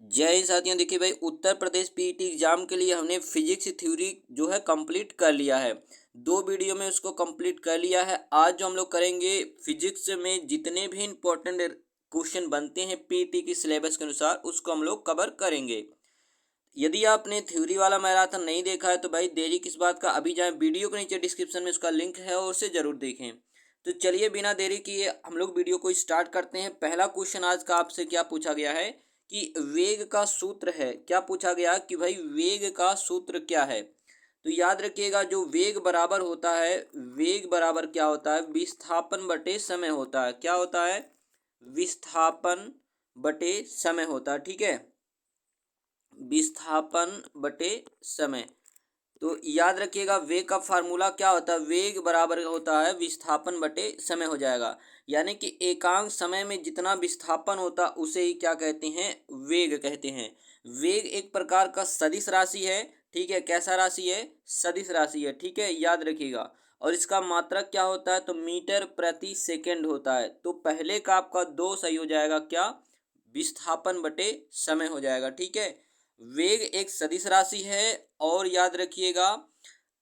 जय हिंद साथियों। देखिए भाई, उत्तर प्रदेश पीईटी एग्जाम के लिए हमने फिजिक्स थ्योरी जो है कंप्लीट कर लिया है। 2 वीडियो में उसको कंप्लीट कर लिया है। आज जो हम लोग करेंगे, फिजिक्स में जितने भी इंपॉर्टेंट क्वेश्चन बनते हैं पीईटी की सिलेबस के अनुसार उसको हम लोग कवर करेंगे। यदि आपने थ्योरी वाला मैराथन नहीं देखा है तो भाई देरी किस बात का, अभी जाएं, वीडियो के नीचे डिस्क्रिप्शन में उसका लिंक है और उसे जरूर देखें। तो चलिए बिना देरी किए हम लोग वीडियो को स्टार्ट करते हैं। पहला क्वेश्चन आज का आपसे क्या पूछा गया है कि वेग का सूत्र है। क्या पूछा गया कि भाई वेग का सूत्र क्या है। तो याद रखिएगा, जो वेग बराबर होता है, वेग बराबर क्या होता है, विस्थापन बटे समय होता है। क्या होता है? विस्थापन बटे समय होता है। ठीक है, विस्थापन बटे समय। तो याद रखिएगा, वेग का फार्मूला क्या होता है, वेग बराबर होता है विस्थापन बटे समय हो जाएगा। यानी कि एकांक समय में जितना विस्थापन होता उसे ही क्या कहते हैं, वेग कहते हैं। वेग एक प्रकार का सदिश राशि है। ठीक है, कैसा राशि है? सदिश राशि है। ठीक है, याद रखिएगा। और इसका मात्रक क्या होता है, तो मीटर प्रति सेकेंड होता है। तो पहले का आपका दो सही हो जाएगा, क्या? विस्थापन बटे समय हो जाएगा। ठीक है, वेग एक सदिश राशि है और याद रखिएगा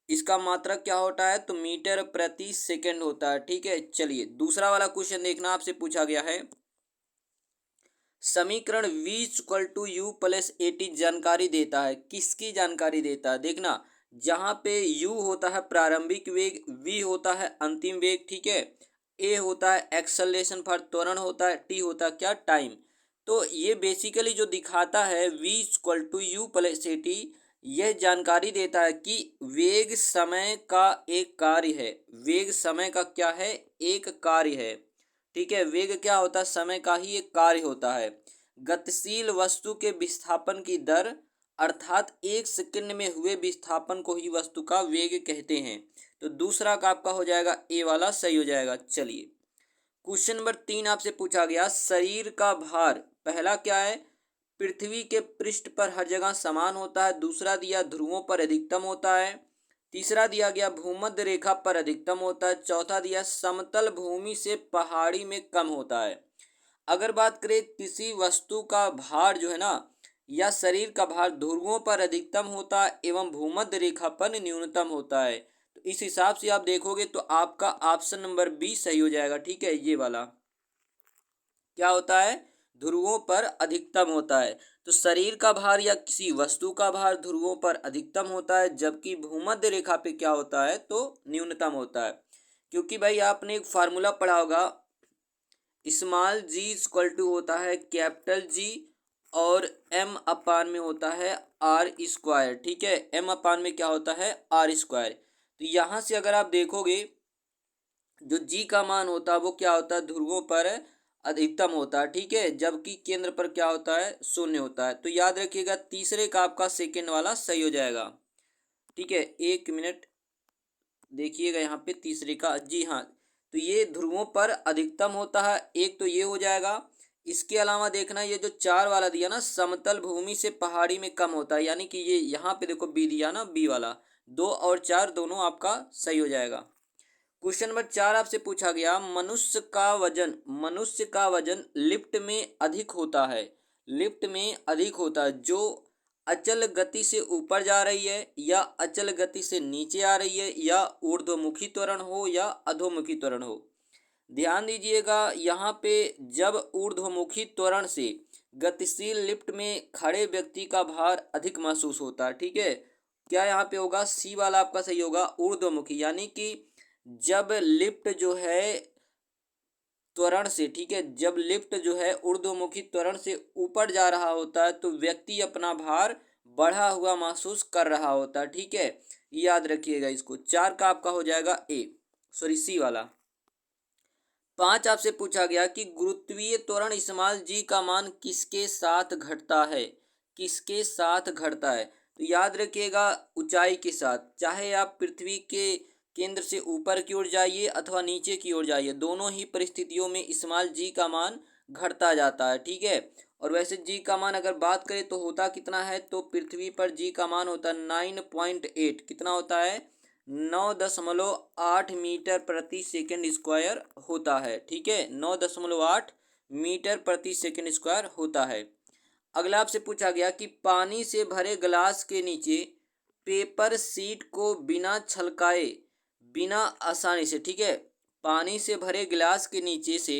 इसका मात्रक क्या होता है, तो मीटर प्रति सेकंड होता है। ठीक है, चलिए दूसरा वाला क्वेश्चन देखना, आपसे पूछा गया है समीकरण v equal to u plus a t जानकारी देता है। किसकी जानकारी देता है? देखना, जहां पे u होता है प्रारंभिक वेग, v होता है अंतिम वेग, ठीक है, a होता है एक्सेलरेशन फॉर त्वरण होता है, t होता है क्या, टाइम। तो ये बेसिकली जो दिखाता है v equal to u plus a t, यह जानकारी देता है कि वेग समय का एक कार्य है। वेग समय का क्या है? एक कार्य है। ठीक है, वेग क्या होता है? समय का ही एक कार्य होता है। गतिशील वस्तु के विस्थापन की दर अर्थात 1 सेकंड में हुए विस्थापन को ही वस्तु का वेग कहते हैं। तो दूसरा का आपका हो जाएगा ए वाला सही हो जाएगा। चलिए क्वेश्चन नंबर 3 आपसे पूछा गया, शरीर का भार पहला क्या है, पृथ्वी के पृष्ठ पर हर जगह समान होता है। दूसरा दिया ध्रुवों पर अधिकतम होता है। तीसरा दिया गया भूमध्य रेखा पर अधिकतम होता है। चौथा दिया समतल भूमि से पहाड़ी में कम होता है। अगर बात करें किसी वस्तु का भार जो है ना, या शरीर का भार ध्रुवों पर अधिकतम होता है एवं भूमध्य रेखा पर न्यूनतम होता है, तो इस हिसाब से आप देखोगे तो आपका ऑप्शन नंबर बी सही हो जाएगा। ठीक है, ये वाला क्या होता है, ध्रुवों पर अधिकतम होता है। तो शरीर का भार या किसी वस्तु का भार ध्रुवों पर अधिकतम होता है, जबकि भूमध्य रेखा पे क्या होता है, तो न्यूनतम होता है। क्योंकि भाई आपने एक फार्मूला पढ़ा होगा, स्मॉल जी इक्वल टू होता है कैपिटल जी और एम अपान में होता है आर स्क्वायर। ठीक है, एम अपान में क्या होता है, आर स्क्वायर। तो यहाँ से अगर आप देखोगे, जो जी का मान होता है वो क्या होता है, ध्रुवों पर अधिकतम होता है। ठीक है, जबकि केंद्र पर क्या होता है, शून्य होता है। तो याद रखिएगा तीसरे का आपका सेकेंड वाला सही हो जाएगा। ठीक है, 1 मिनट देखिएगा यहाँ पे तीसरे का, जी हाँ, तो ये ध्रुवों पर अधिकतम होता है, एक तो ये हो जाएगा। इसके अलावा देखना, ये जो चार वाला दिया ना, समतल भूमि से पहाड़ी में कम होता है, यानी कि ये यहाँ पे देखो बी दिया ना, बी वाला, 2 और 4 दोनों आपका सही हो जाएगा। क्वेश्चन नंबर 4 आपसे पूछा गया, मनुष्य का वजन लिफ्ट में अधिक होता है। लिफ्ट में अधिक होता है जो अचल गति से ऊपर जा रही है, या अचल गति से नीचे आ रही है, या ऊर्ध्वमुखी त्वरण हो या अधोमुखी त्वरण हो। ध्यान दीजिएगा यहाँ पे, जब ऊर्ध्वमुखी त्वरण से गतिशील लिफ्ट में खड़े व्यक्ति का भार अधिक महसूस होता है। ठीक है, क्या यहाँ पे होगा, सी वाला आपका सही होगा, ऊर्ध्वमुखी। यानी कि जब लिफ्ट जो है त्वरण से, ठीक है, जब लिफ्ट जो है ऊर्ध्वमुखी त्वरण से ऊपर जा रहा होता है तो व्यक्ति अपना भार बढ़ा हुआ महसूस कर रहा होता है। ठीक है, याद रखिएगा इसको। 4 का आपका हो जाएगा ए, सॉरी सी वाला। 5 आपसे पूछा गया कि गुरुत्वीय त्वरण स्मॉल जी का मान किसके साथ घटता है। किसके साथ घटता है? तो याद रखिएगा ऊंचाई के साथ। चाहे आप पृथ्वी के केंद्र से ऊपर की ओर जाइए अथवा नीचे की ओर जाइए, दोनों ही परिस्थितियों में स्मॉल जी का मान घटता जाता है। ठीक है, और वैसे जी का मान अगर बात करें तो होता कितना है, तो पृथ्वी पर जी का मान होता है 9.8, कितना होता है, 9.8 मीटर प्रति सेकंड स्क्वायर होता है। ठीक है, 9.8 मीटर प्रति सेकंड स्क्वायर होता है। अगला आपसे पूछा गया कि पानी से भरे गिलास के नीचे पेपर सीट को बिना छलकाए, बिना आसानी से, ठीक है, पानी से भरे गिलास के नीचे से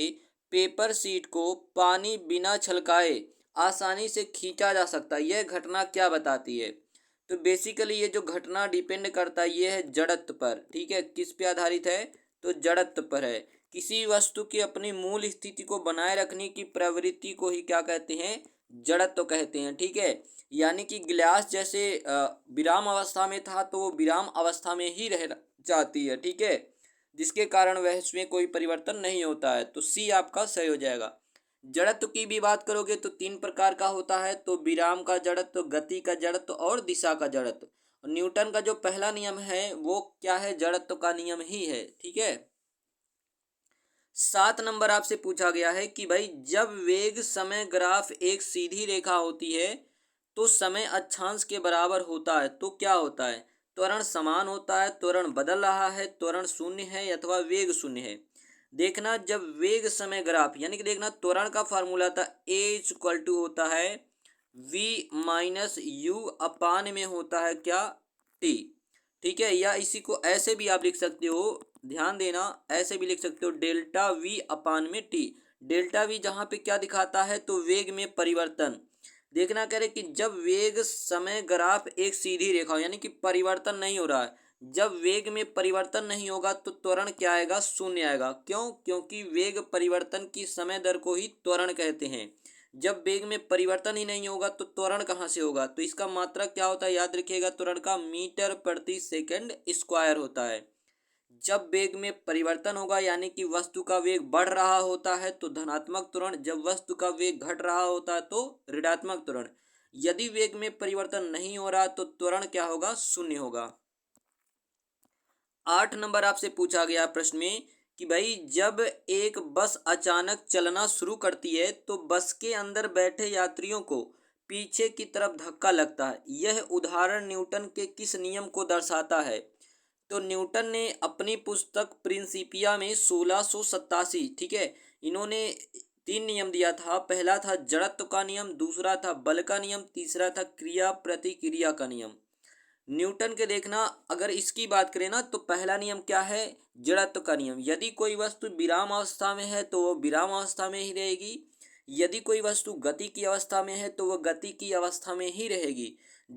पेपर सीट को पानी बिना छलकाए आसानी से खींचा जा सकता है। यह घटना क्या बताती है? तो बेसिकली ये जो घटना डिपेंड करता है ये है जड़त्व पर, ठीक है। किस पे आधारित है? तो जड़त्व पर है। किसी वस्तु की अपनी मूल स्थिति को बनाए रखने की प्रवृत्ति को ही क्या कहते हैं? जड़त्व कहते हैं, ठीक है। यानी कि गिलास जैसे विराम अवस्था में था तो वो विराम अवस्था में ही रह जाती है, ठीक है, जिसके कारण वह इसमें कोई परिवर्तन नहीं होता है। तो सी आपका सही हो जाएगा। जड़त्व की भी बात करोगे तो तीन प्रकार का होता है, तो विराम का जड़त्व, गति का जड़त्व और दिशा का जड़त्व। न्यूटन का जो पहला नियम है वो क्या है? जड़त्व का नियम ही है, ठीक है। 7 नंबर आपसे पूछा गया है कि भाई जब वेग समय ग्राफ एक सीधी रेखा होती है तो समय अक्षांश के बराबर होता है तो क्या होता है? त्वरण समान होता है, त्वरण बदल रहा है, त्वरण शून्य है अथवा वेग शून्य है। देखना जब वेग समय ग्राफ, यानी कि देखना त्वरण का फार्मूला था ए इक्वल टू होता है वी माइनस यू अपान में होता है क्या? टी, ठीक है। या इसी को ऐसे भी आप लिख सकते हो, ध्यान देना, ऐसे भी लिख सकते हो डेल्टा वी अपान में टी। डेल्टा वी जहाँ पे क्या दिखाता है? तो वेग में परिवर्तन। देखना कह रहे कि जब वेग समय ग्राफ एक सीधी रेखा हो, यानी कि परिवर्तन नहीं हो रहा है, जब वेग में परिवर्तन नहीं होगा तो त्वरण क्या आएगा? शून्य आएगा। क्यों? क्योंकि वेग परिवर्तन की समय दर को ही त्वरण कहते हैं। जब वेग में परिवर्तन ही नहीं होगा तो त्वरण कहाँ से होगा? तो इसका मात्रक क्या होता है? याद रखिएगा, त्वरण का मीटर प्रति सेकंड स्क्वायर होता है। जब वेग में परिवर्तन होगा यानी कि वस्तु का वेग बढ़ रहा होता है तो धनात्मक त्वरण, जब वस्तु का वेग घट रहा होता है तो ऋणात्मक त्वरण। यदि वेग में परिवर्तन नहीं हो रहा तो त्वरण क्या होगा? शून्य होगा। 8 नंबर आपसे पूछा गया प्रश्न में कि भाई जब एक बस अचानक चलना शुरू करती है तो बस के अंदर बैठे यात्रियों को पीछे की तरफ धक्का लगता है। यह उदाहरण न्यूटन के किस नियम को दर्शाता है? तो न्यूटन ने अपनी पुस्तक प्रिंसिपिया में 1687, ठीक है, इन्होंने 3 नियम दिया था। पहला था जड़त्व का नियम, दूसरा था बल का नियम, तीसरा था क्रिया प्रतिक्रिया का नियम। न्यूटन के देखना अगर इसकी बात करें ना तो पहला नियम क्या है? जड़त्व का नियम। यदि कोई वस्तु विराम अवस्था में है तो वो विराम अवस्था में ही रहेगी, यदि कोई वस्तु गति की अवस्था में है तो वह गति की अवस्था में ही रहेगी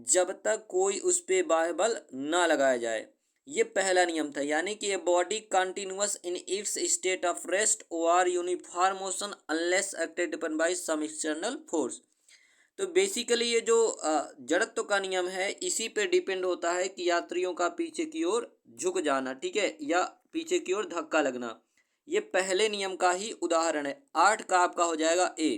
जब तक कोई उस पर बाह्य बल ना लगाया जाए। ये पहला नियम था, यानी कि a body continuous in its state of rest और uniform motion unless acted upon by some external force. तो बेसिकली ये जो जड़त्व का नियम है इसी पे डिपेंड होता है कि यात्रियों का पीछे की ओर झुक जाना, ठीक है, या पीछे की ओर धक्का लगना। ये पहले नियम का ही उदाहरण है। 8 का आपका हो जाएगा ए।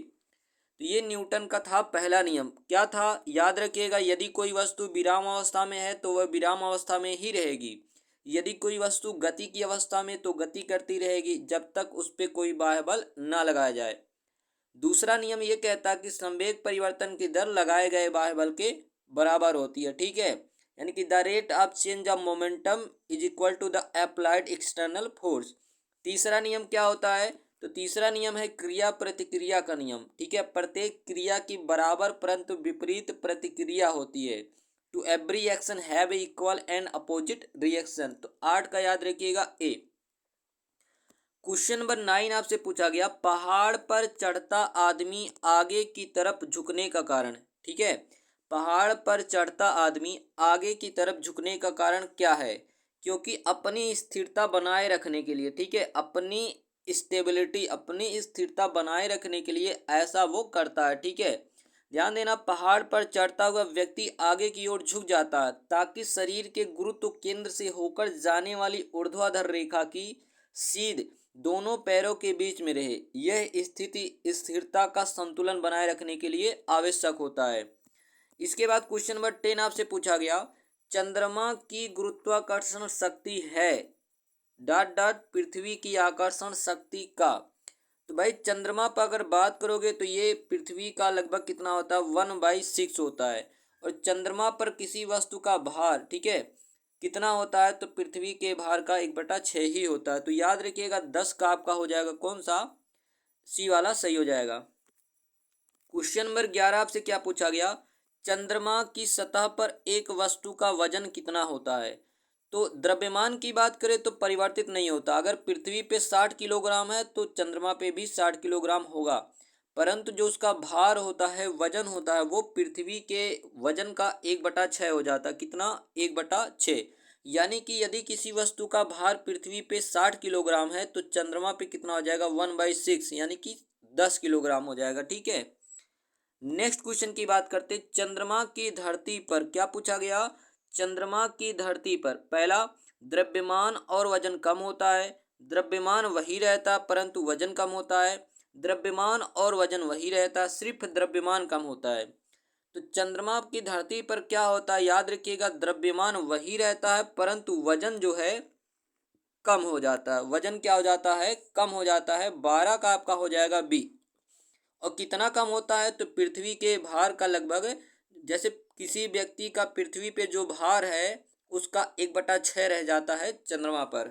तो ये न्यूटन का था पहला नियम। क्या था? याद रखिएगा, यदि कोई वस्तु विराम अवस्था में है तो वह विराम अवस्था में ही रहेगी, यदि कोई वस्तु गति की अवस्था में तो गति करती रहेगी जब तक उस पर कोई बाह्य बल ना लगाया जाए। दूसरा नियम ये कहता है कि संवेग परिवर्तन की दर लगाए गए बाह्य बल के बराबर होती है, ठीक है, यानी कि the rate of change of momentum is equal to the applied external force. तीसरा नियम क्या होता है? तो तीसरा नियम है क्रिया प्रतिक्रिया का नियम, ठीक है। प्रत्येक क्रिया की बराबर परंतु विपरीत प्रतिक्रिया होती है। To every action have equal and opposite reaction. तो 8 का याद रखिएगा ए। क्वेश्चन नंबर 9 आपसे पूछा गया पहाड़ पर चढ़ता आदमी आगे की तरफ झुकने का कारण, ठीक है, पहाड़ पर चढ़ता आदमी आगे की तरफ झुकने का कारण क्या है? क्योंकि अपनी स्थिरता बनाए रखने के लिए, ठीक है, अपनी स्टेबिलिटी, अपनी स्थिरता बनाए रखने के लिए ऐसा वो करता है, ठीक है। ध्यान देना, पहाड़ पर चढ़ता हुआ व्यक्ति आगे की ओर झुक जाता है ताकि शरीर के गुरुत्व केंद्र से होकर जाने वाली ऊर्ध्वाधर रेखा की सीध दोनों पैरों के बीच में रहे। यह स्थिति स्थिरता का संतुलन बनाए रखने के लिए आवश्यक होता है। इसके बाद क्वेश्चन नंबर 10 आपसे पूछा गया चंद्रमा की गुरुत्वाकर्षण शक्ति है डॉट डॉट पृथ्वी की आकर्षण शक्ति का। तो भाई चंद्रमा पर अगर बात करोगे तो ये पृथ्वी का लगभग कितना होता है? 1/6 होता है। और चंद्रमा पर किसी वस्तु का भार, ठीक है, कितना होता है? तो पृथ्वी के भार का 1/6 ही होता है। तो याद रखिएगा 10 का आपका हो जाएगा कौन सा? सी वाला सही हो जाएगा। क्वेश्चन नंबर 11 आपसे क्या पूछा गया, चंद्रमा की सतह पर एक वस्तु का वजन कितना होता है। तो द्रव्यमान की बात करें तो परिवर्तित नहीं होता। अगर पृथ्वी पे 60 किलोग्राम है तो चंद्रमा पे भी 60 किलोग्राम होगा, परंतु जो उसका भार होता है, वजन होता है, वो पृथ्वी के वजन का 1/6 हो जाता है। कितना? 1/6। यानी कि यदि किसी वस्तु का भार पृथ्वी पे 60 किलोग्राम है तो चंद्रमा पे कितना हो जाएगा, 1/6 यानी कि 10 किलोग्राम हो जाएगा। ठीक है, नेक्स्ट क्वेश्चन की बात करते, चंद्रमा की धरती पर क्या पूछा गया, चंद्रमा की धरती पर पहला, द्रव्यमान और वजन कम होता है। द्रव्यमान वही रहता परंतु वजन कम होता है। द्रव्यमान और वजन वही रहता, सिर्फ द्रव्यमान कम होता है। तो चंद्रमा की धरती पर क्या होता है, याद रखिएगा, द्रव्यमान वही रहता है परंतु वजन जो है कम हो जाता है। वजन क्या हो जाता है, कम हो जाता है। 12 का आपका हो जाएगा बी। और कितना कम होता है, तो पृथ्वी के भार का लगभग, जैसे किसी व्यक्ति का पृथ्वी पे जो भार है उसका 1/6 रह जाता है चंद्रमा पर।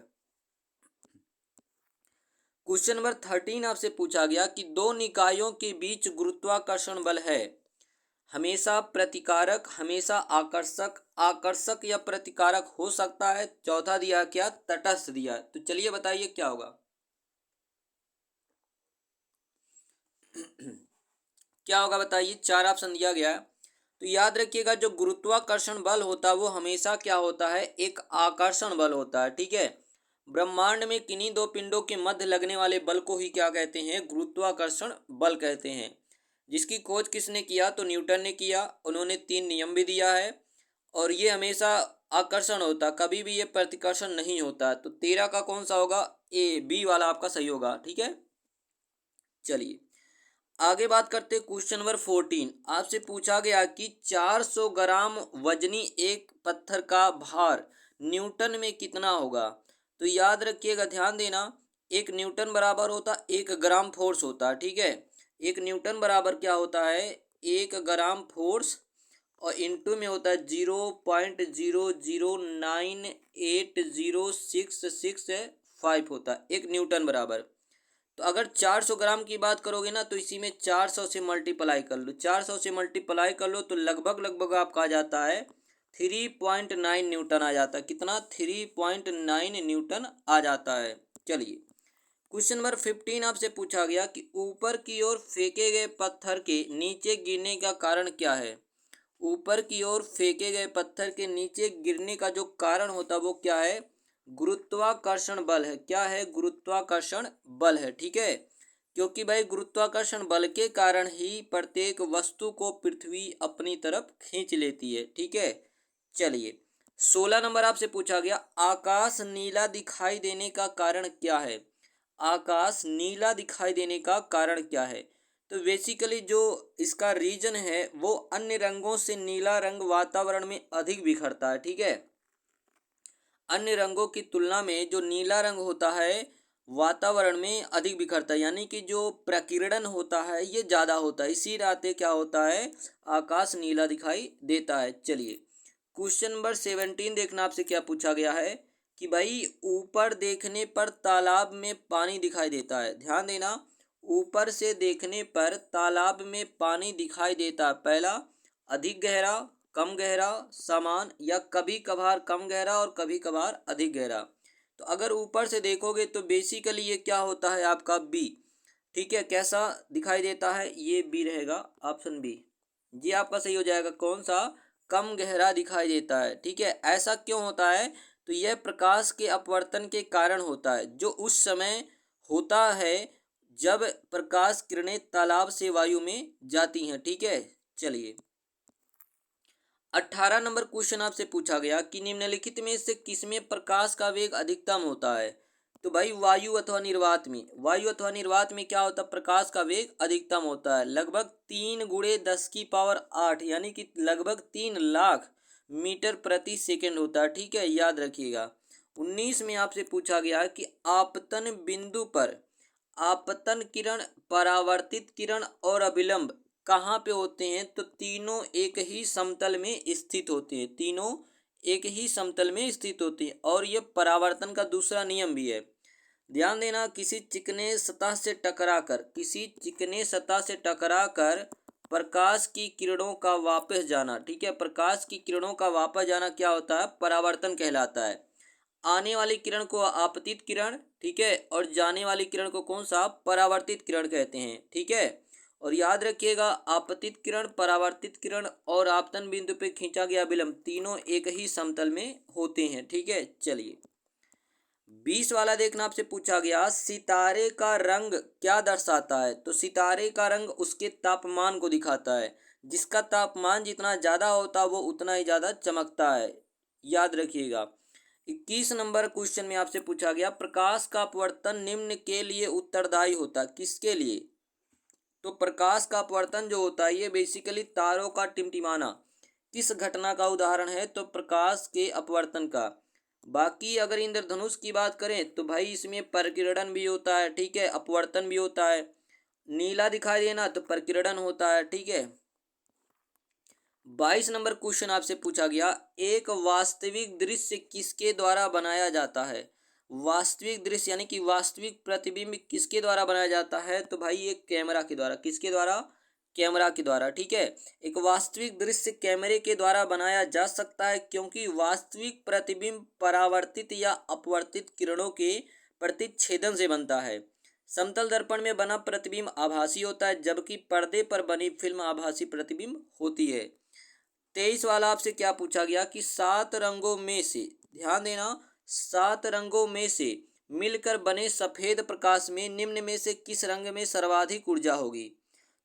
क्वेश्चन नंबर 13 आपसे पूछा गया कि दो निकायों के बीच गुरुत्वाकर्षण बल है, हमेशा प्रतिकारक, हमेशा आकर्षक, आकर्षक या प्रतिकारक हो सकता है। चौथा दिया क्या, तटस्थ दिया। तो चलिए बताइए क्या होगा। क्या होगा बताइए, 4 ऑप्शन दिया गया है। तो याद रखिएगा, जो गुरुत्वाकर्षण बल होता है वो हमेशा क्या होता है, एक आकर्षण बल होता है। ठीक है, ब्रह्मांड में किन्हीं दो पिंडों के मध्य लगने वाले बल को ही क्या कहते हैं, गुरुत्वाकर्षण बल कहते हैं। जिसकी खोज किसने किया, तो न्यूटन ने किया। उन्होंने 3 नियम भी दिया है और ये हमेशा आकर्षण होता, कभी भी ये प्रतिकर्षण नहीं होता। तो 13 का कौन सा होगा, ए, बी वाला आपका सही होगा। ठीक है, चलिए आगे बात करते हैं। क्वेश्चन नंबर 14 आपसे पूछा गया कि 400 ग्राम वजनी एक पत्थर का भार न्यूटन में कितना होगा। तो याद रखिएगा, ध्यान देना, एक न्यूटन बराबर होता 1 ग्राम फोर्स होता है। ठीक है, एक न्यूटन बराबर क्या होता है, 1 ग्राम फोर्स, और इंटू में होता है 0.009880665 होता है एक न्यूटन बराबर। तो अगर 400 ग्राम की बात करोगे ना तो इसी में 400 से मल्टीप्लाई कर लो, 400 से मल्टीप्लाई कर लो तो लगभग लगभग आपका आ जाता है 3.9 न्यूटन आ जाता है। कितना, 3.9 न्यूटन आ जाता है। चलिए क्वेश्चन नंबर 15 आपसे पूछा गया कि ऊपर की ओर फेंके गए पत्थर के नीचे गिरने का कारण क्या है। ऊपर की ओर फेंके गए पत्थर के नीचे गिरने का जो कारण होता है वो क्या है, गुरुत्वाकर्षण बल है। क्या है, गुरुत्वाकर्षण बल है। ठीक है, क्योंकि भाई गुरुत्वाकर्षण बल के कारण ही प्रत्येक वस्तु को पृथ्वी अपनी तरफ खींच लेती है। ठीक है, चलिए 16 नंबर आपसे पूछा गया, आकाश नीला दिखाई देने का कारण क्या है। आकाश नीला दिखाई देने का कारण क्या है। तो बेसिकली जो इसका रीजन है वो अन्य रंगों से नीला रंग वातावरण में अधिक बिखरता है। ठीक है, अन्य रंगों की तुलना में जो नीला रंग होता है वातावरण में अधिक बिखरता है, यानी कि जो प्रकीर्णन होता है ये ज़्यादा होता है, इसी नाते क्या होता है, आकाश नीला दिखाई देता है। चलिए क्वेश्चन नंबर 17 देखना, आपसे क्या पूछा गया है कि भाई ऊपर देखने पर तालाब में पानी दिखाई देता है। ध्यान देना, ऊपर से देखने पर तालाब में पानी दिखाई देता है। पहला, अधिक गहरा, कम गहरा, समान, या कभी कभार कम गहरा और कभी कभार अधिक गहरा। तो अगर ऊपर से देखोगे तो बेसिकली ये क्या होता है आपका बी। ठीक है, कैसा दिखाई देता है, ये बी रहेगा, ऑप्शन बी। ये आपका सही हो जाएगा। कौन सा, कम गहरा दिखाई देता है। ठीक है, ऐसा क्यों होता है, तो यह प्रकाश के अपवर्तन के कारण होता है, जो उस समय होता है जब प्रकाश किरणें तालाब से वायु में जाती हैं। ठीक है, चलिए 18 नंबर क्वेश्चन आपसे पूछा गया कि निम्नलिखित में से किसमें प्रकाश का वेग अधिकतम होता है। तो भाई वायु अथवा निर्वात में, वायु अथवा निर्वात में क्या होता है, प्रकाश का वेग अधिकतम होता है। लगभग 3 × 10⁸ यानी कि लगभग 3 लाख मीटर प्रति सेकंड होता है। ठीक है, याद रखिएगा। 19 में आपसे पूछा गया कि आपतन बिंदु पर आपतन किरण, परावर्तित किरण और अभिलंब कहाँ पे होते हैं। तो तीनों एक ही समतल में स्थित होते हैं, तीनों एक ही समतल में स्थित होती हैं। और ये परावर्तन का दूसरा नियम भी है। ध्यान देना, किसी चिकने सतह से टकराकर, किसी चिकने सतह से टकराकर प्रकाश की किरणों का वापस जाना, ठीक है, प्रकाश की किरणों का वापस जाना क्या होता है, परावर्तन कहलाता है। आने वाली किरण को आपतित किरण, ठीक है, और जाने वाली किरण को कौन सा, परावर्तित किरण कहते हैं, ठीक है। और याद रखिएगा, आपतित किरण, परावर्तित किरण और आपतन बिंदु पे खींचा गया विलंब तीनों एक ही समतल में होते हैं, ठीक है। चलिए 20 वाला देखना, आपसे पूछा गया सितारे का रंग क्या दर्शाता है। तो सितारे का रंग उसके तापमान को दिखाता है, जिसका तापमान जितना ज़्यादा होता है वो उतना ही ज़्यादा चमकता है, याद रखिएगा। 21 नंबर क्वेश्चन में आपसे पूछा गया प्रकाश का अपवर्तन निम्न के लिए उत्तरदायी होता है, किसके लिए। तो प्रकाश का अपवर्तन जो होता है ये बेसिकली तारों का टिमटिमाना किस घटना का उदाहरण है, तो प्रकाश के अपवर्तन का। बाकी अगर इंद्रधनुष की बात करें तो भाई इसमें प्रकीर्णन भी होता है, ठीक है, अपवर्तन भी होता है। नीला दिखाई देना तो प्रकीर्णन होता है, ठीक है। 22 नंबर क्वेश्चन आपसे पूछा गया एक वास्तविक दृश्य किसके द्वारा बनाया जाता है। वास्तविक दृश्य यानी कि वास्तविक प्रतिबिंब किसके द्वारा बनाया जाता है, तो भाई ये कैमरा के द्वारा, किसके द्वारा, कैमरा के द्वारा, ठीक है। एक वास्तविक दृश्य कैमरे के द्वारा बनाया जा सकता है क्योंकि वास्तविक प्रतिबिंब परावर्तित या अपवर्तित किरणों के प्रतिच्छेदन से बनता है। समतल दर्पण में बना प्रतिबिंब आभासी होता है जबकि पर्दे पर बनी फिल्म आभासी प्रतिबिंब होती है। 23 वाला आपसे क्या पूछा गया कि 7 रंगों में से, ध्यान देना, 7 रंगों में से मिलकर बने सफेद प्रकाश में निम्न में से किस रंग में सर्वाधिक ऊर्जा होगी।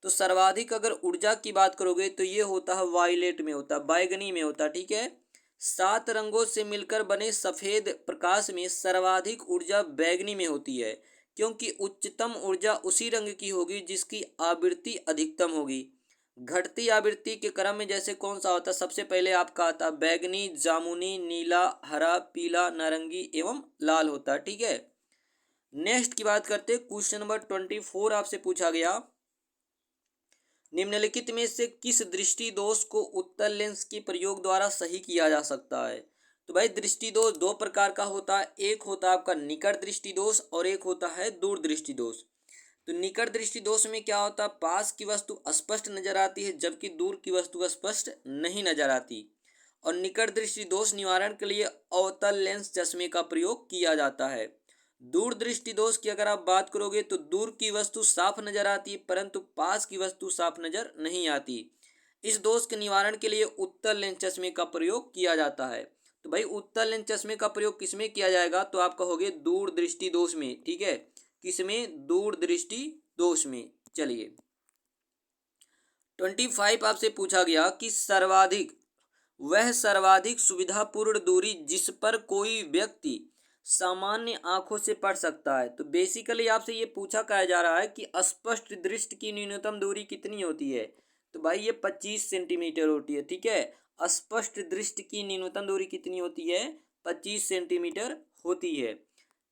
तो सर्वाधिक अगर ऊर्जा की बात करोगे तो ये होता है वायलेट में, होता है बैगनी में होता है, ठीक है। 7 रंगों से मिलकर बने सफेद प्रकाश में सर्वाधिक ऊर्जा बैगनी में होती है क्योंकि उच्चतम ऊर्जा उसी रंग की होगी जिसकी आवृत्ति अधिकतम होगी। घटती आवृत्ति के क्रम में जैसे कौन सा होता है, सबसे पहले आपका आता है बैगनी, जामुनी, नीला, हरा, पीला, नारंगी एवं लाल होता है, ठीक है। नेक्स्ट की बात करते हैं, क्वेश्चन नंबर 24 आपसे पूछा गया निम्नलिखित में से किस दृष्टि दोष को उत्तल लेंस के प्रयोग द्वारा सही किया जा सकता है। तो भाई दृष्टि दोष दो प्रकार का होता है, एक होता है आपका निकट दृष्टि दोष और एक होता है दूर दृष्टि दोष। तो निकट दृष्टि दोष में क्या होता है, पास की वस्तु स्पष्ट नजर आती है जबकि दूर की वस्तु स्पष्ट नहीं नजर आती। और निकट दृष्टि दोष निवारण के लिए अवतल लेंस चश्मे का प्रयोग किया जाता है। दूर दृष्टि दोष की अगर आप बात करोगे तो दूर की वस्तु साफ नजर आती है परंतु पास की वस्तु साफ नजर नहीं आती। इस दोष के निवारण के लिए उत्तल लेंस चश्मे का प्रयोग किया जाता है। तो भाई उत्तल लेंस चश्मे का प्रयोग किसमें किया जाएगा, तो आप कहोगे दूर दृष्टि दोष में, ठीक है, किसमें, दूर दृष्टि दोष में। चलिए 25 आपसे पूछा गया कि सर्वाधिक, वह सर्वाधिक सुविधापूर्ण दूरी जिस पर कोई व्यक्ति सामान्य आंखों से पढ़ सकता है। तो बेसिकली आपसे ये पूछा कहा जा रहा है कि स्पष्ट दृष्टि की न्यूनतम दूरी कितनी होती है। तो भाई ये 25 सेंटीमीटर होती है, ठीक है। स्पष्ट दृष्टि की न्यूनतम दूरी कितनी होती है, 25 सेंटीमीटर होती है।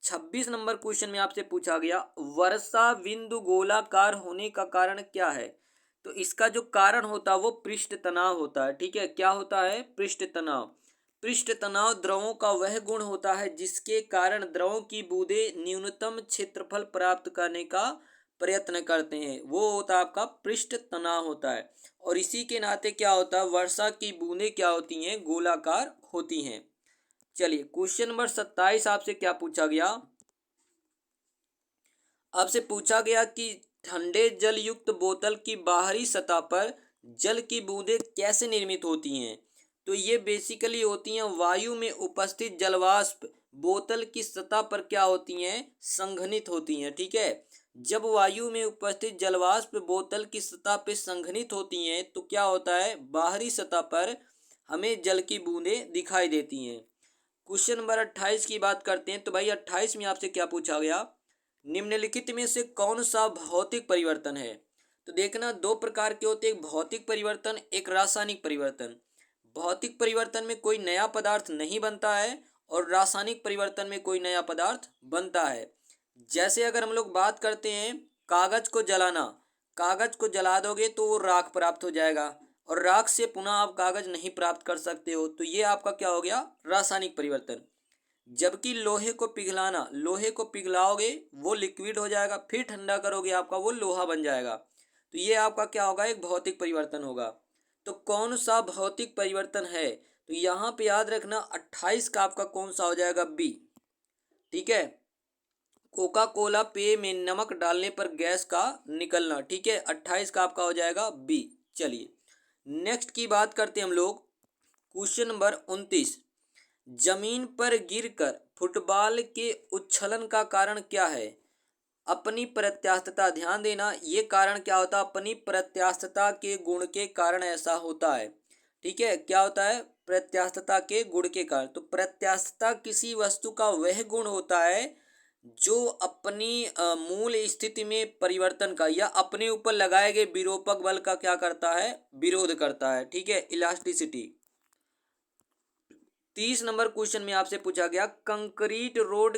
26 नंबर क्वेश्चन में आपसे पूछा गया वर्षा बिंदु गोलाकार होने का कारण क्या है। तो इसका जो कारण होता है वो पृष्ठ तनाव होता है, ठीक है। क्या होता है, पृष्ठ तनाव। पृष्ठ तनाव द्रवों का वह गुण होता है जिसके कारण द्रवों की बूंदें न्यूनतम क्षेत्रफल प्राप्त करने का प्रयत्न करते हैं, वो होता है आपका पृष्ठ तनाव होता है। और इसी के नाते क्या होता है, वर्षा की बूंदें क्या होती हैं, गोलाकार होती हैं। चलिए क्वेश्चन नंबर 27 आपसे क्या पूछा गया, आपसे पूछा गया कि ठंडे जल युक्त बोतल की बाहरी सतह पर जल की बूंदें कैसे निर्मित होती हैं। तो ये बेसिकली होती हैं वायु में उपस्थित जलवाष्प बोतल की सतह पर क्या होती हैं, संघनित होती हैं, ठीक है। जब वायु में उपस्थित जलवाष्प बोतल की सतह पर संघनित होती हैं तो क्या होता है, बाहरी सतह पर हमें जल की बूंदें दिखाई देती हैं। क्वेश्चन नंबर 28 की बात करते हैं। तो भाई 28 में आपसे क्या पूछा गया, निम्नलिखित में से कौन सा भौतिक परिवर्तन है। तो देखना दो प्रकार के होते हैं, एक भौतिक परिवर्तन, एक रासायनिक परिवर्तन। भौतिक परिवर्तन में कोई नया पदार्थ नहीं बनता है और रासायनिक परिवर्तन में कोई नया पदार्थ बनता है। जैसे अगर हम लोग बात करते हैं कागज को जलाना, कागज को जला दोगे तो वो राख प्राप्त हो जाएगा और राख से पुनः आप कागज नहीं प्राप्त कर सकते हो, तो ये आपका क्या हो गया, रासायनिक परिवर्तन। जबकि लोहे को पिघलाना, लोहे को पिघलाओगे वो लिक्विड हो जाएगा, फिर ठंडा करोगे आपका वो लोहा बन जाएगा, तो ये आपका क्या होगा, एक भौतिक परिवर्तन होगा। तो कौन सा भौतिक परिवर्तन है, तो यहाँ पे याद रखना 28 का आपका कौन सा हो जाएगा, बी। ठीक है, कोका कोला पेय में नमक डालने पर गैस का निकलना। ठीक है, 28 का आपका हो जाएगा बी। चलिए नेक्स्ट की बात करते हैं हम लोग। क्वेश्चन नंबर 29, जमीन पर गिरकर फुटबॉल के उच्छलन का कारण क्या है? अपनी प्रत्यास्थता, ध्यान देना, ये कारण क्या होता है, अपनी प्रत्यास्थता के गुण के कारण ऐसा होता है। ठीक है, क्या होता है, प्रत्यास्थता के गुण के कारण। तो प्रत्यास्थता किसी वस्तु का वह गुण होता है जो अपनी मूल स्थिति में परिवर्तन का या अपने ऊपर लगाए गए विरूपक बल का क्या करता है, विरोध करता है। ठीक है, इलास्टिसिटी। 30 नंबर क्वेश्चन में आपसे पूछा गया, कंक्रीट रोड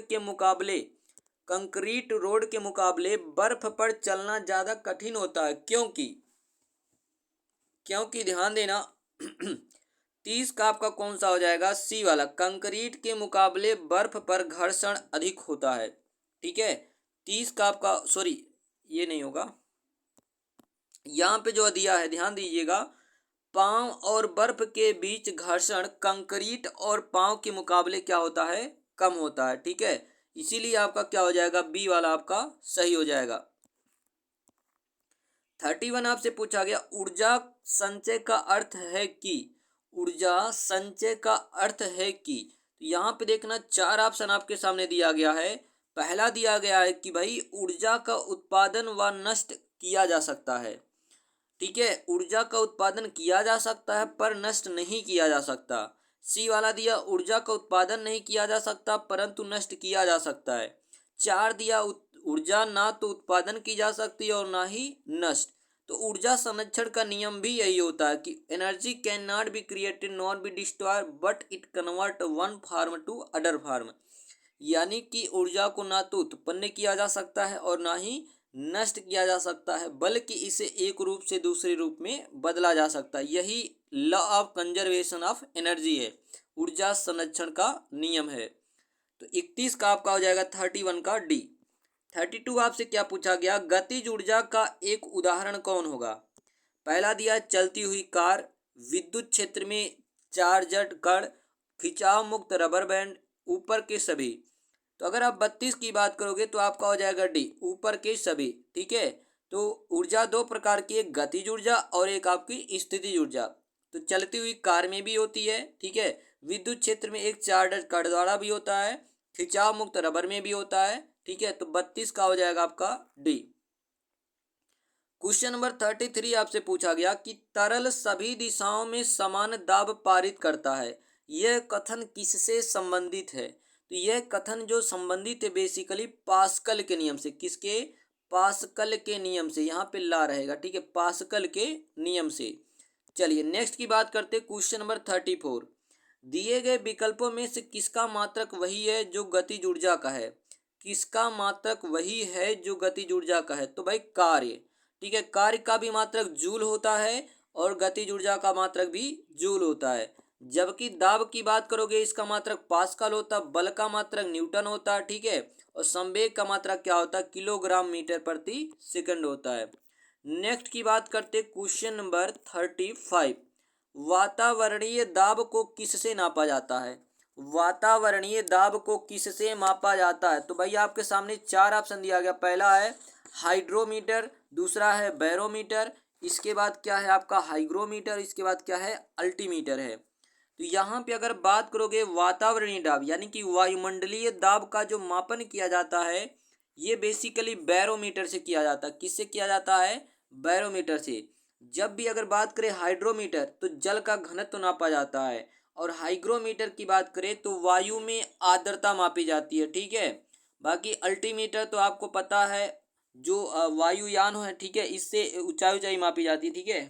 के मुकाबले बर्फ पर चलना ज्यादा कठिन होता है, क्योंकि ध्यान देना 30 का आपका कौन सा हो जाएगा, सी वाला, कंक्रीट के मुकाबले बर्फ पर घर्षण अधिक होता है। ठीक है, 30 का आपका, सॉरी ये नहीं होगा, यहाँ पे जो दिया है ध्यान दीजिएगा, पाँव और बर्फ के बीच घर्षण कंक्रीट और पाँव के मुकाबले क्या होता है, कम होता है। ठीक है, इसीलिए आपका क्या हो जाएगा, बी वाला आपका सही हो जाएगा। 31 आपसे पूछा गया, ऊर्जा संचय का अर्थ है कि, तो यहाँ पे देखना 4 ऑप्शन आपके सामने दिया गया है। पहला दिया गया है कि भाई ऊर्जा का उत्पादन व नष्ट किया जा सकता है। ठीक है, ऊर्जा का उत्पादन किया जा सकता है पर नष्ट नहीं किया जा सकता। सी वाला दिया, ऊर्जा का उत्पादन नहीं किया जा सकता परंतु नष्ट किया जा सकता है। 4 दिया, ऊर्जा ना तो उत्पादन की जा सकती है और ना ही नष्ट। तो ऊर्जा संरक्षण का नियम भी यही होता है कि energy can not be created not be destroy but it convert one form to other form. यानी कि ऊर्जा को ना तो उत्पन्न किया जा सकता है और ना ही नष्ट किया जा सकता है, बल्कि इसे एक रूप से दूसरे रूप में बदला जा सकता है। यही law of conservation of energy है, ऊर्जा संरक्षण का नियम है। तो 31 का आपका हो जाएगा 31 का डी। 32 आपसे क्या पूछा गया, गतिज ऊर्जा का एक उदाहरण कौन होगा? पहला दिया चलती हुई कार, विद्युत क्षेत्र में चार्जड कण, खिंचाव मुक्त रबर बैंड, ऊपर के सभी। तो अगर आप 32 की बात करोगे तो आपका हो जाएगा डी, ऊपर के सभी। ठीक है, तो ऊर्जा दो प्रकार की, एक गतिज ऊर्जा और एक आपकी स्थितिज ऊर्जा। तो चलती हुई कार में भी होती है। ठीक है, विद्युत क्षेत्र में एक चार्जड कण द्वारा भी होता है, खिंचाव मुक्त रबर में भी होता है। ठीक है, तो 32 का हो जाएगा आपका डी। क्वेश्चन नंबर 33 आपसे पूछा गया कि तरल सभी दिशाओं में समान दाब पारित करता है, यह कथन किससे संबंधित है? तो यह कथन जो संबंधित है बेसिकली पास्कल के नियम से। किसके? पास्कल के नियम से, यहाँ पे ला रहेगा। ठीक है, पास्कल के नियम से। चलिए नेक्स्ट की बात करते, क्वेश्चन नंबर 34, दिए गए विकल्पों में से किसका मात्रक वही है जो गतिज ऊर्जा का है? किसका मात्रक वही है जो गतिज ऊर्जा का है? तो भाई कार्य। ठीक है, कार्य का भी मात्रक जूल होता है और गतिज ऊर्जा का मात्रक भी जूल होता है। जबकि दाब की बात करोगे इसका मात्रक पास्कल होता है, बल का मात्रक न्यूटन होता है। ठीक है, और संवेग का मात्रक क्या होता है? किलोग्राम मीटर प्रति सेकंड होता है। नेक्स्ट की बात करते क्वेश्चन नंबर 35, वातावरणीय दाब को किससे नापा जाता है? वातावरणीय दाब को किससे मापा जाता है? तो भाई आपके सामने 4 ऑप्शन दिया गया। पहला है हाइड्रोमीटर, दूसरा है बैरोमीटर, इसके बाद क्या है आपका हाइग्रोमीटर, इसके बाद क्या है अल्टीमीटर है। तो यहाँ पे अगर बात करोगे वातावरणीय दाब यानी कि वायुमंडलीय दाब का जो मापन किया जाता है ये बेसिकली बैरोमीटर से किया जाता है। किससे किया जाता है? बैरोमीटर से। जब भी अगर बात करें हाइड्रोमीटर तो जल का घनत्व नापा जाता है, और हाइग्रोमीटर की बात करें तो वायु में आर्द्रता मापी जाती है। ठीक है, बाकी अल्टीमीटर तो आपको पता है जो वायुयान है। ठीक है, इससे ऊंचाई मापी जाती है। ठीक है,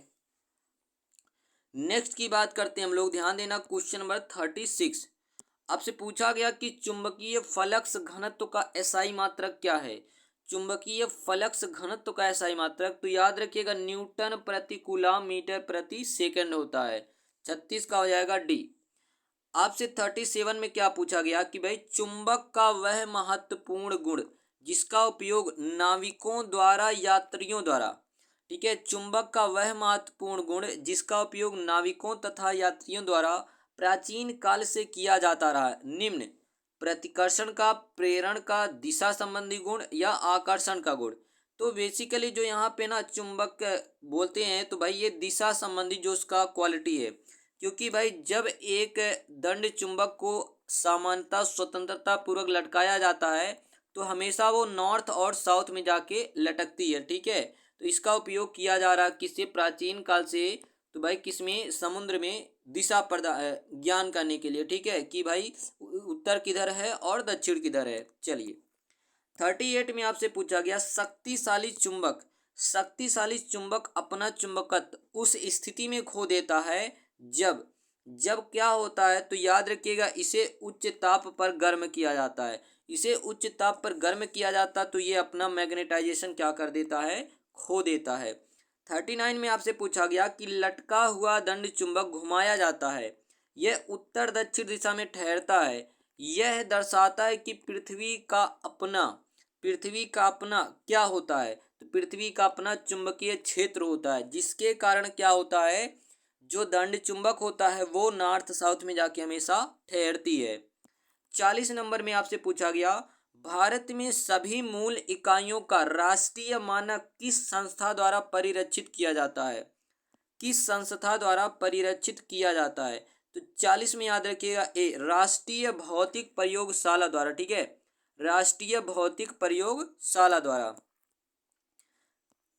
नेक्स्ट की बात करते हैं हम लोग, ध्यान देना क्वेश्चन नंबर 36 आपसे पूछा गया कि चुंबकीय फ्लक्स घनत्व का एसआई मात्रक क्या है? चुंबकीय फ्लक्स घनत्व का एसआई मात्रक, तो याद रखिएगा न्यूटन प्रति कूलम मीटर प्रति सेकंड होता है। 36 का हो जाएगा डी। आपसे 37 में क्या पूछा गया कि भाई चुंबक का वह महत्वपूर्ण गुण जिसका उपयोग नाविकों द्वारा यात्रियों द्वारा, ठीक है। चुंबक का वह महत्वपूर्ण गुण जिसका उपयोग नाविकों तथा यात्रियों द्वारा प्राचीन काल से किया जाता रहा है। निम्न प्रतिकर्षण का, प्रेरण का, दिशा संबंधी गुण या आकर्षण का गुण। तो बेसिकली जो यहाँ पे ना चुंबक बोलते हैं तो भाई ये दिशा संबंधी जो उसका क्वालिटी है, क्योंकि भाई जब एक दंड चुंबक को सामान्यतः स्वतंत्रता पूर्वक लटकाया जाता है तो हमेशा वो नॉर्थ और साउथ में जाके लटकती है। ठीक है, तो इसका उपयोग किया जा रहा किससे, प्राचीन काल से। तो भाई किसमें, समुद्र में दिशा ज्ञान करने के लिए। ठीक है, कि भाई उत्तर किधर है और दक्षिण किधर है। चलिए 38 में आपसे पूछा गया शक्तिशाली चुंबक। शक्तिशाली चुंबक अपना चुंबकत्व उस स्थिति में खो देता है जब जब क्या होता है, तो याद रखिएगा इसे उच्च ताप पर गर्म किया जाता है। इसे उच्च ताप पर गर्म किया जाता है तो ये अपना मैग्नेटाइजेशन क्या कर देता है, खो देता है। 39 में आपसे पूछा गया कि लटका हुआ दंड चुंबक घुमाया जाता है, यह उत्तर दक्षिण दिशा में ठहरता है। यह दर्शाता है कि पृथ्वी का अपना क्या होता है, तो पृथ्वी का अपना चुंबकीय क्षेत्र होता है, जिसके कारण क्या होता है, जो दंड चुंबक होता है वो नॉर्थ साउथ में जाके हमेशा ठहरती है। 40 नंबर में आपसे पूछा गया भारत में सभी मूल इकाइयों का राष्ट्रीय मानक किस संस्था द्वारा परिरक्षित किया जाता है, किस संस्था द्वारा परिरक्षित किया जाता है। तो 40 में याद रखिएगा ए, राष्ट्रीय भौतिक प्रयोगशाला द्वारा। ठीक है, राष्ट्रीय भौतिक प्रयोगशाला द्वारा।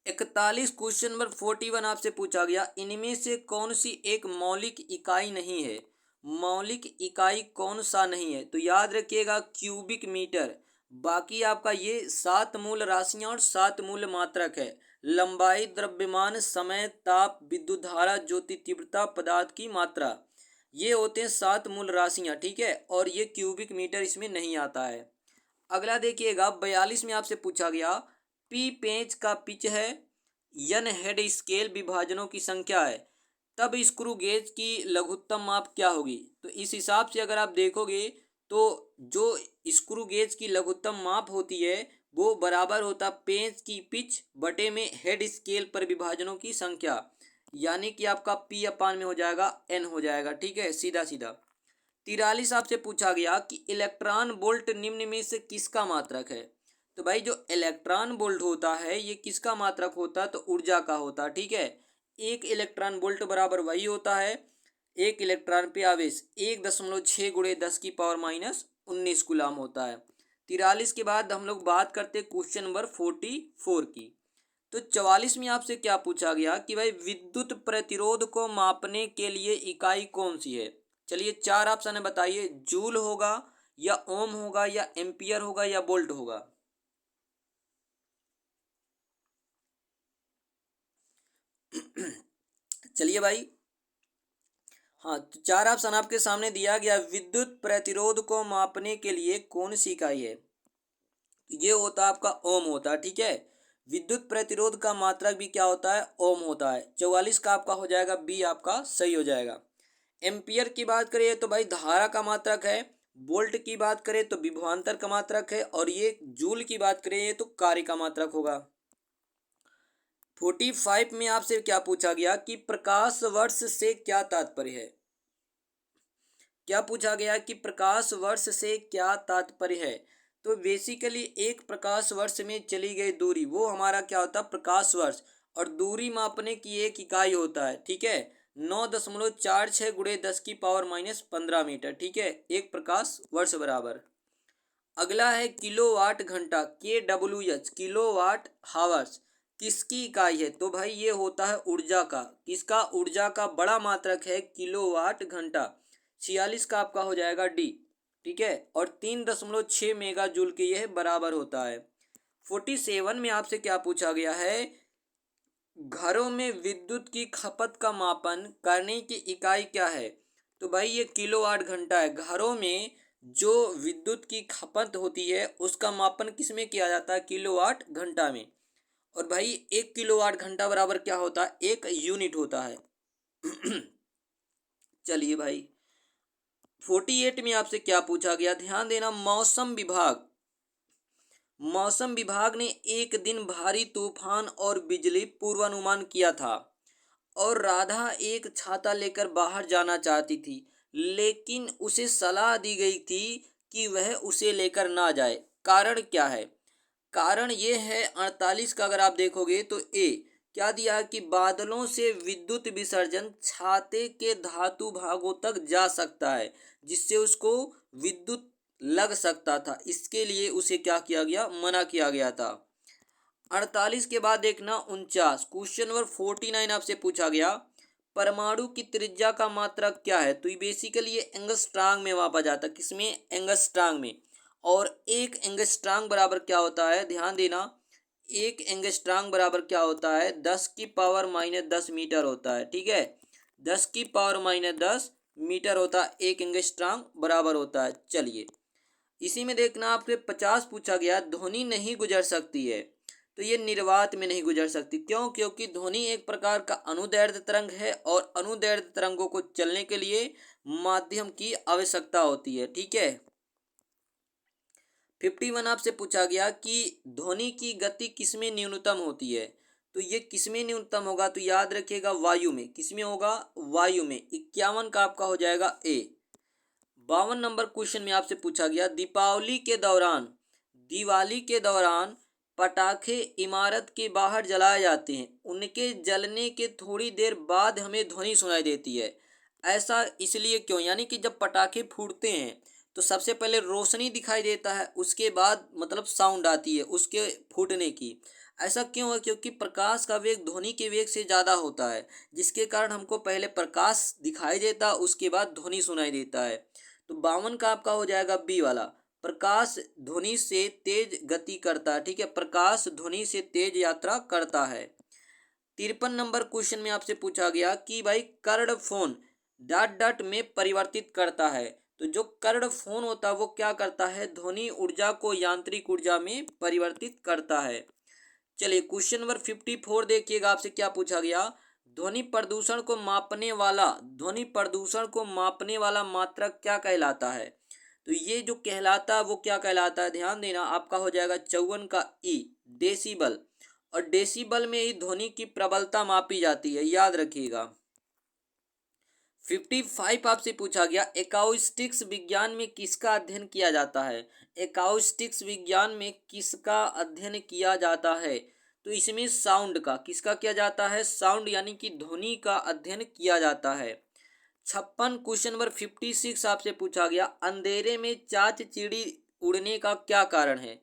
41 क्वेश्चन नंबर 41 आपसे पूछा गया इनमें से कौन सी एक मौलिक इकाई नहीं है, मौलिक इकाई कौन सा नहीं है। तो याद रखिएगा क्यूबिक मीटर। बाकी आपका ये 7 मूल राशियां और 7 मूल मात्रक है। लंबाई, द्रव्यमान, समय, ताप, विद्युत धारा, ज्योति तीव्रता, पदार्थ की मात्रा, ये होते हैं 7 मूल राशियां। ठीक है, और ये क्यूबिक मीटर इसमें नहीं आता है। अगला देखिएगा 42 में आपसे पूछा गया पी पेंच का पिच है, एन हेड स्केल विभाजनों की संख्या है, तब स्क्रू गेज की लघुत्तम माप क्या होगी। तो इस हिसाब से अगर आप देखोगे तो जो स्क्रू गेज की लघुत्तम माप होती है वो बराबर होता पेंच की पिच बटे में हेड स्केल पर विभाजनों की संख्या, यानी कि आपका पी अपान में हो जाएगा एन हो जाएगा। ठीक है, सीधा सीधा। 43 आपसे पूछा गया कि इलेक्ट्रॉन वोल्ट निम्न में से किसका मात्रक है। तो भाई जो इलेक्ट्रॉन वोल्ट होता है ये किसका मात्रक होता है, तो ऊर्जा का होता है। ठीक है, एक इलेक्ट्रॉन वोल्ट बराबर वही होता है, एक इलेक्ट्रॉन पे आवेश 1.6 गुणे 10⁻⁻19 गुलाम होता है। 43 के बाद हम लोग बात करते क्वेश्चन नंबर 44 की। तो 44 में आपसे क्या पूछा गया कि भाई विद्युत प्रतिरोध को मापने के लिए इकाई कौन सी है। चलिए 4 ऑप्शन है, बताइए। जूल होगा या ओम होगा या एम्पियर होगा या वोल्ट होगा। चलिए भाई, हाँ तो 4 ऑप्शन आपके सामने दिया गया। विद्युत प्रतिरोध को मापने के लिए कौन सी इकाई है, ये होता है आपका ओम होता है। ठीक है, विद्युत प्रतिरोध का मात्रक भी क्या होता है, ओम होता है। 44 का आपका हो जाएगा बी, आपका सही हो जाएगा। एम्पियर की बात करें तो भाई धारा का मात्रक है, वोल्ट की बात करें तो विभवांतर का मात्रक है, और ये जूल की बात करें तो कार्य का मात्रक होगा। 45 में आपसे क्या पूछा गया कि प्रकाश वर्ष से क्या तात्पर्य है। क्या पूछा गया कि प्रकाश वर्ष से क्या तात्पर्य है। तो बेसिकली एक प्रकाश वर्ष में चली गई दूरी वो हमारा क्या होता है, प्रकाश वर्ष। और दूरी मापने की एक इकाई होता है। ठीक है, 9.46 गुणे 10⁻⁻15 मीटर। ठीक है, एक प्रकाश वर्ष बराबर। अगला है किलोवाट घंटा, KWH, किलोवाट हावर्स, किसकी इकाई है। तो भाई ये होता है ऊर्जा का, किसका, ऊर्जा का बड़ा मात्रक है किलोवाट घंटा। 46 का आपका हो जाएगा डी। ठीक है, और 3.6 मेगा जूल के यह बराबर होता है। 47 में आपसे क्या पूछा गया है, घरों में विद्युत की खपत का मापन करने की इकाई क्या है। तो भाई ये किलोवाट घंटा है। घरों में जो विद्युत की खपत होती है उसका मापन किस में किया जाता है, किलोवाट घंटा में। और भाई 1 किलोवाट घंटा बराबर क्या होता है, 1 यूनिट होता है। चलिए भाई 48 में आपसे क्या पूछा गया, ध्यान देना। मौसम विभाग ने एक दिन भारी तूफान और बिजली पूर्वानुमान किया था और राधा एक छाता लेकर बाहर जाना चाहती थी, लेकिन उसे सलाह दी गई थी कि वह उसे लेकर ना जाए। कारण क्या है? कारण ये है 48 का, अगर आप देखोगे तो ए क्या दिया है कि बादलों से विद्युत विसर्जन छाते के धातु भागों तक जा सकता है, जिससे उसको विद्युत लग सकता था। इसके लिए उसे क्या किया गया? मना किया गया था। 48 के बाद देखना 49, क्वेश्चन नंबर 49 आपसे पूछा गया परमाणु की त्रिज्या का मात्रक क्या है? तो ये बेसिकली ये एंगस्ट्रांग में मापा जाता है। किसमें? एंगस्ट्रांग में। और एक एंगस्ट्रांग बराबर क्या होता है? ध्यान देना, एक एंगस्ट्रांग बराबर क्या होता है? 10⁻⁻10 मीटर होता है। ठीक है, 10⁻⁻10 मीटर होता है एक एंगस्ट्रांग बराबर होता है। चलिए, इसी में देखना आपसे 50 पूछा गया ध्वनि नहीं गुजर सकती है। तो ये निर्वात में नहीं गुजर सकती। क्यों? क्योंकि ध्वनि एक प्रकार का अनुदैर्ध्य तरंग है और अनुदैर्ध्य तरंगों को चलने के लिए माध्यम की आवश्यकता होती है। ठीक है, 51 आपसे पूछा गया कि ध्वनि की गति किसमें न्यूनतम होती है? तो ये किसमें न्यूनतम होगा? तो याद रखिएगा वायु में। किसमें होगा? वायु में। 51 का आपका हो जाएगा ए। 52 नंबर क्वेश्चन में आपसे पूछा गया दिवाली के दौरान पटाखे इमारत के बाहर जलाए जाते हैं, उनके जलने के थोड़ी देर बाद हमें ध्वनि सुनाई देती है। ऐसा इसलिए क्यों? यानी कि जब पटाखे फूटते हैं तो सबसे पहले रोशनी दिखाई देता है, उसके बाद मतलब साउंड आती है उसके फूटने की। ऐसा क्यों है? क्योंकि प्रकाश का वेग ध्वनि के वेग से ज़्यादा होता है, जिसके कारण हमको पहले प्रकाश दिखाई देता, उसके बाद ध्वनि सुनाई देता है। तो 52 का आपका हो जाएगा बी वाला। प्रकाश ध्वनि से तेज गति करता है। ठीक है, प्रकाश ध्वनि से तेज यात्रा करता है। 53 नंबर क्वेश्चन में आपसे पूछा गया कि भाई कर्णफोन डॉट डॉट में परिवर्तित करता है। तो जो कर्णफोन होता है वो क्या करता है? ध्वनि ऊर्जा को यांत्रिक ऊर्जा में परिवर्तित करता है। चलिए, क्वेश्चन नंबर 54 देखिएगा, आपसे क्या पूछा गया? ध्वनि प्रदूषण को मापने वाला मात्रक क्या कहलाता है? तो ये जो कहलाता है वो क्या कहलाता है? ध्यान देना, आपका हो जाएगा 54 का ई, डेसिबल। और डेसिबल में ही ध्वनि की प्रबलता मापी जाती है, याद रखिएगा। 55 आपसे पूछा गया एकाउस्टिक्स विज्ञान में किसका अध्ययन किया जाता है? एकाउस्टिक्स विज्ञान में किसका अध्ययन किया जाता है? तो इसमें साउंड का। किसका किया जाता है? साउंड यानी कि ध्वनि का अध्ययन किया जाता है। 56 क्वेश्चन नंबर 56 आपसे पूछा गया अंधेरे में चाच चिड़ी उड़ने का क्या कारण है?